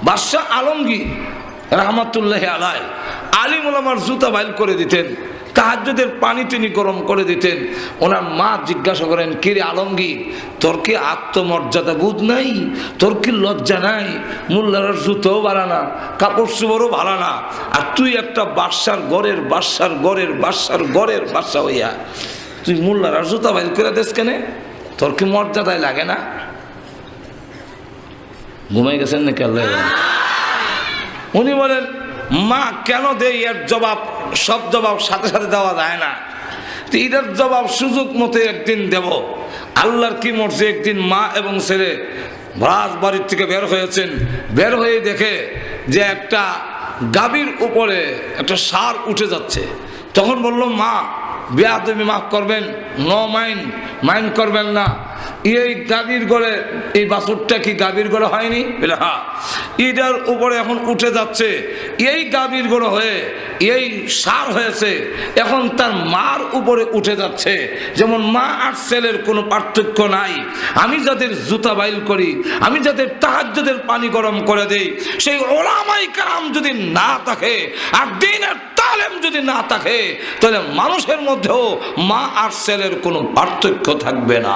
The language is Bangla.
বাদশাহ আলমগীর রহমতুল্লাহ আলাই আলিম ওলামার জুতা বাইল করে দিতেন, তাহাজ্জুদের পানি তিনি গরম করে দিতেন। ওনার মা জিজ্ঞাসা করেন, কিরে আলমগীর, তোর কি আত্মমর্যাদা বোধ নাই? তোর কি লজ্জা নাই? মোল্লার জুতোও ভাড়া না, কাপড় চোপড়ও ভাড়া না, আর তুই একটা বাদশার ঘরের বাদশা হইয়া তুই মোল্লার জুতা বাইল করে দেশ কেনে? তোর কি মর্যাদায় লাগে না? ঘুমাই গেছেন নাকি আল্লাহ? উনি বলেন, মা কেন দেই? এর জবাব সব জবাব সাথে সাথে দেওয়া যায় না, এটার জবাব সুযোগ মতো একদিন দেব। আল্লাহর কি মর্জি, একদিন মা এবং ছেলে রাজবাড়ির থেকে বের হয়েছেন, বের হয়ে দেখে যে একটা গাভীর উপরে একটা ষাঁড় উঠে যাচ্ছে। তখন বলল, মা বেয়াদবি মাফ করবেন, নো মাইন্ড করবেন না, এই গাভীর গড়ে এই বাছুরটা কি গাভীর গড়ে হয়নি? বলে হ্যাঁ। এটার উপরে এখন উঠে যাচ্ছে, এই গাভীর গড়ে হয়ে এই ষাঁড় হয়েছে, এখন তার মার উপরে উঠে যাচ্ছে। যেমন মা আর ছেলের কোনো পার্থক্য নাই। আমি যাদের জুতা বাইল করি, আমি যাদের তাহাজ্জুদের পানি গরম করে দেই, সেই ওলামায়ে কেরাম যদি না থাকে আর দ্বীনের তালেম যদি না থাকে, তাহলে মানুষের মধ্যেও মা আর ছেলের কোনো পার্থক্য থাকবে না।